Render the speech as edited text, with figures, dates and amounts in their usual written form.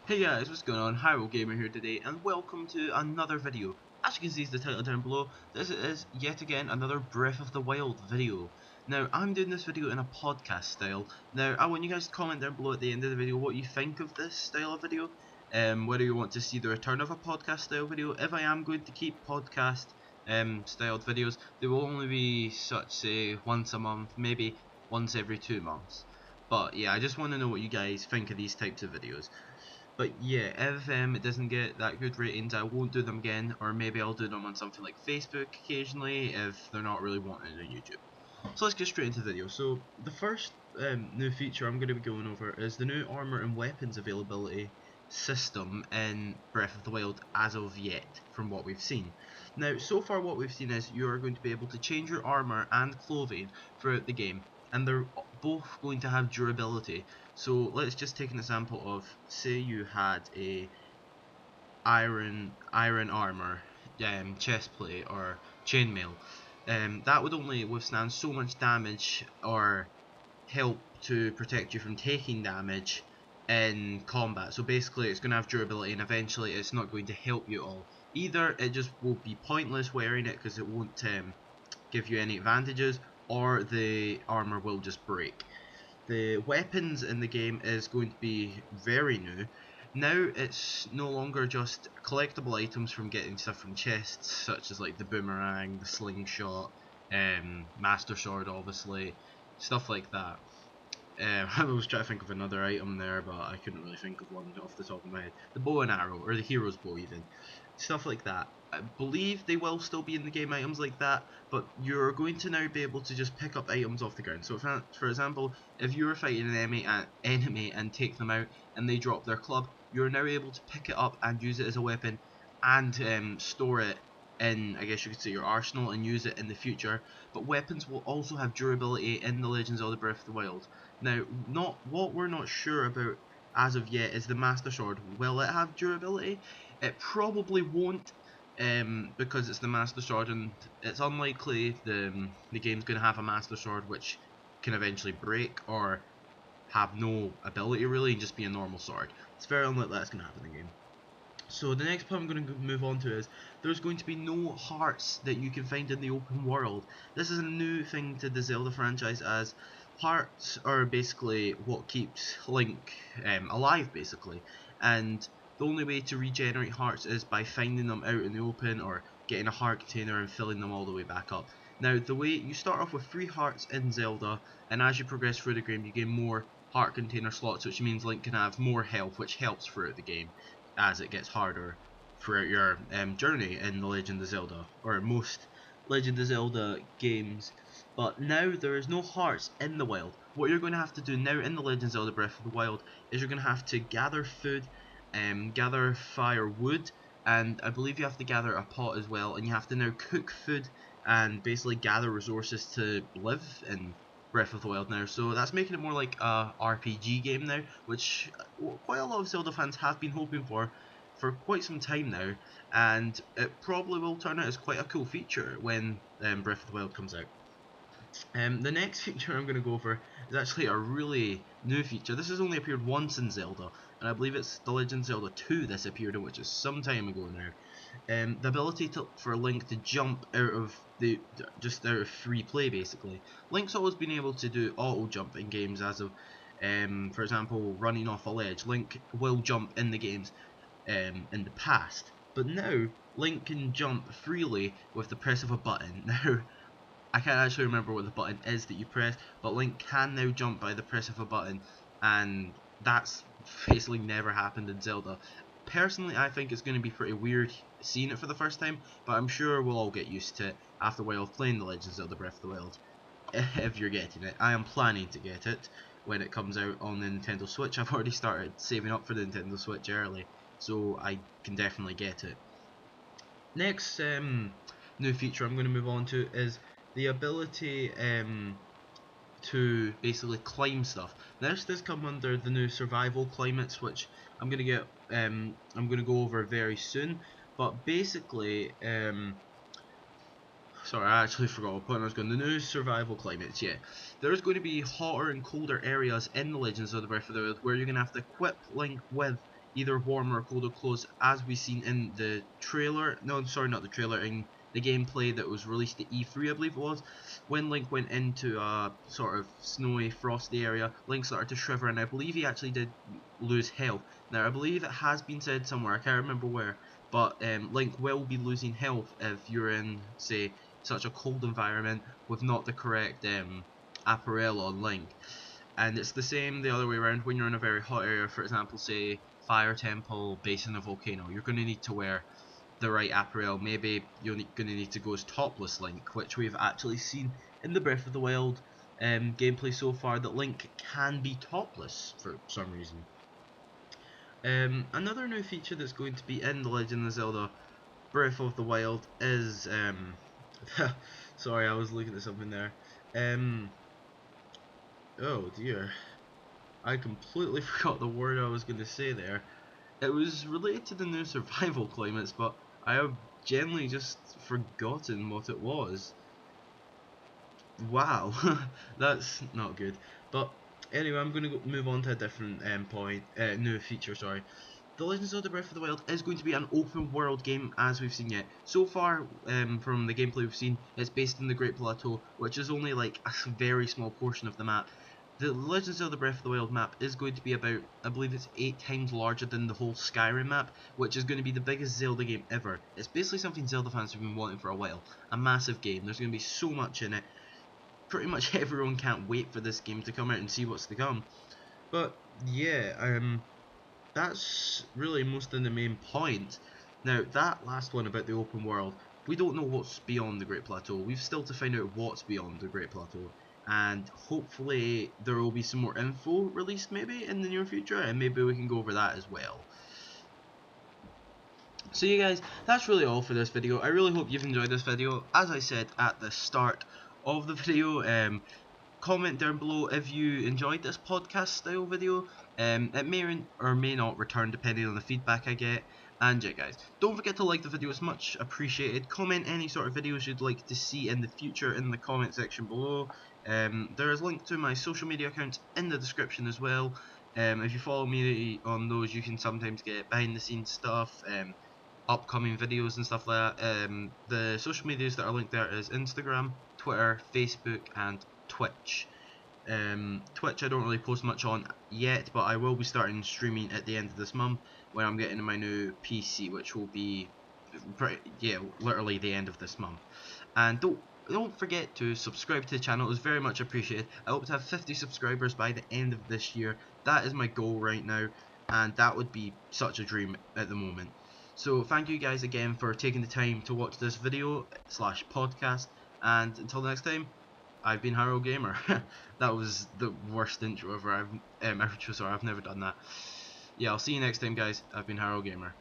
Hey guys, what's going on? Hyrule Gamer here today, and welcome to another video. As you can see, the title down below, this is yet again another Breath of the Wild video. Now, I'm doing this video in a podcast style. Now, I want you guys to comment down below at the end of the video what you think of this style of video, whether you want to see the return of a podcast style video. If I am going to keep podcast styled videos, they will only be such, say, once a month, maybe once every 2 months. But yeah, I just want to know what you guys think of these types of videos. But yeah, if it doesn't get that good ratings, I won't do them again, or maybe I'll do them on something like Facebook occasionally if they're not really wanting it on YouTube. So let's get straight into the video. So the first new feature I'm going to be going over is the new armor and weapons availability system in Breath of the Wild as of yet, from what we've seen. Now, so far what we've seen is you are going to be able to change your armor and clothing throughout the game, and they're both going to have durability. So let's just take an example of, say you had a iron armor, chest plate or chainmail. That would only withstand so much damage or help to protect you from taking damage in combat. So basically it's going to have durability, and eventually it's not going to help you at all. Either it just will be pointless wearing it because it won't give you any advantages, or the armor will just break. The weapons in the game is going to be very new. Now it's no longer just collectible items from getting stuff from chests, such as like the boomerang, the slingshot, master sword obviously, stuff like that. I was trying to think of another item there, but I couldn't really think of one off the top of my head. The bow and arrow, or the hero's bow even. Stuff like that. I believe they will still be in the game, items like that, but you're going to now be able to just pick up items off the ground. So for example, if you were fighting an enemy and take them out and they drop their club, you're now able to pick it up and use it as a weapon, and store it in, I guess you could say, your arsenal, and use it in the future. But weapons will also have durability in the Legends of the Breath of the Wild. Now, not what we're not sure about as of yet is the Master Sword. Will it have durability? It probably won't, because it's the Master Sword, and it's unlikely the game's going to have a Master Sword which can eventually break or have no ability really, and just be a normal sword. It's very unlikely that's going to happen in the game. So the next point I'm going to move on to is there's going to be no hearts that you can find in the open world. This is a new thing to the Zelda franchise, as hearts are basically what keeps Link alive basically, and the only way to regenerate hearts is by finding them out in the open or getting a heart container and filling them all the way back up. Now, the way you start off with 3 hearts in Zelda, and as you progress through the game you gain more heart container slots, which means Link can have more health, which helps throughout the game as it gets harder throughout your journey in the Legend of Zelda, or most Legend of Zelda games. But now there is no hearts in the wild. What you're going to have to do now in the Legend of Zelda Breath of the Wild is you're going to have to gather food, gather firewood, and I believe you have to gather a pot as well, and you have to now cook food and basically gather resources to live in Breath of the Wild now. So that's making it more like a RPG game now, which quite a lot of Zelda fans have been hoping for quite some time now, and it probably will turn out as quite a cool feature when Breath of the Wild comes out. The next feature I'm going to go over is actually a really new feature. This has only appeared once in Zelda, and I believe it's The Legend of Zelda 2 this appeared in, which is some time ago now. The ability for Link to jump out of just out of free play basically. Link's always been able to do auto jump in games, as of for example running off a ledge. Link will jump in the games in the past, but now Link can jump freely with the press of a button. Now, I can't actually remember what the button is that you press, but Link can now jump by the press of a button, and that's basically never happened in Zelda. Personally, I think it's going to be pretty weird seeing it for the first time, but I'm sure we'll all get used to it after a while of playing The Legend of Zelda Breath of the Wild. If you're getting it. I am planning to get it when it comes out on the Nintendo Switch. I've already started saving up for the Nintendo Switch early, so I can definitely get it. Next new feature I'm going to move on to is the ability to basically climb stuff. This does come under the new survival climates, which I'm gonna go over very soon. But basically, sorry, I actually forgot what point I was going. The new survival climates, yeah. There's going to be hotter and colder areas in the Legends of the Breath of the Wild where you're going to have to equip Link with either warmer or colder clothes, as we've seen in the trailer. No, sorry, not the trailer. In the gameplay that was released at E3, I believe it was, when Link went into a sort of snowy, frosty area, Link started to shiver, and I believe he actually did lose health. Now, I believe it has been said somewhere, I can't remember where, but Link will be losing health if you're in, say, such a cold environment with not the correct apparel on Link. And it's the same the other way around when you're in a very hot area, for example, say, Fire Temple, base in a volcano. You're going to need to wear the right apparel. Maybe you're going to need to go as topless Link, which we've actually seen in the Breath of the Wild gameplay so far, that Link can be topless for some reason. Another new feature that's going to be in The Legend of Zelda Breath of the Wild is sorry, I was looking at something there. Oh dear, I completely forgot the word I was going to say there. It was related to the new survival climates, but I have generally just forgotten what it was. Wow, that's not good. But anyway, I'm going to move on to a different new feature. Sorry. The Legend of Zelda Breath of the Wild is going to be an open world game, as we've seen yet. So far, from the gameplay we've seen, it's based in the Great Plateau, which is only like a very small portion of the map. The Legend of Zelda Breath of the Wild map is going to be about, I believe it's 8 times larger than the whole Skyrim map, which is going to be the biggest Zelda game ever. It's basically something Zelda fans have been wanting for a while. A massive game. There's going to be so much in it. Pretty much everyone can't wait for this game to come out and see what's to come. But yeah, that's really most of the main point. Now, that last one about the open world, we don't know what's beyond the Great Plateau. We've still to find out what's beyond the Great Plateau. And hopefully there will be some more info released maybe in the near future, and maybe we can go over that as well. So you guys, that's really all for this video. I really hope you've enjoyed this video. As I said at the start of the video, comment down below if you enjoyed this podcast style video. It may or may not return depending on the feedback I get. And yeah guys, don't forget to like the video, it's much appreciated. Comment any sort of videos you'd like to see in the future in the comment section below. There is a link to my social media accounts in the description as well. If you follow me on those, you can sometimes get behind the scenes stuff, upcoming videos and stuff like that. The social medias that are linked there is Instagram, Twitter, Facebook and Twitch. Twitch I don't really post much on yet, but I will be starting streaming at the end of this month when I'm getting my new PC, which will be literally the end of this month. And don't forget to subscribe to the channel, it's very much appreciated. I hope to have 50 subscribers by the end of this year. That is my goal right now, and that would be such a dream at the moment. So thank you guys again for taking the time to watch this video / podcast, and until next time, I've been Hyrule Gamer. That was the worst intro ever. I've never done that. Yeah, I'll see you next time guys. I've been Hyrule Gamer.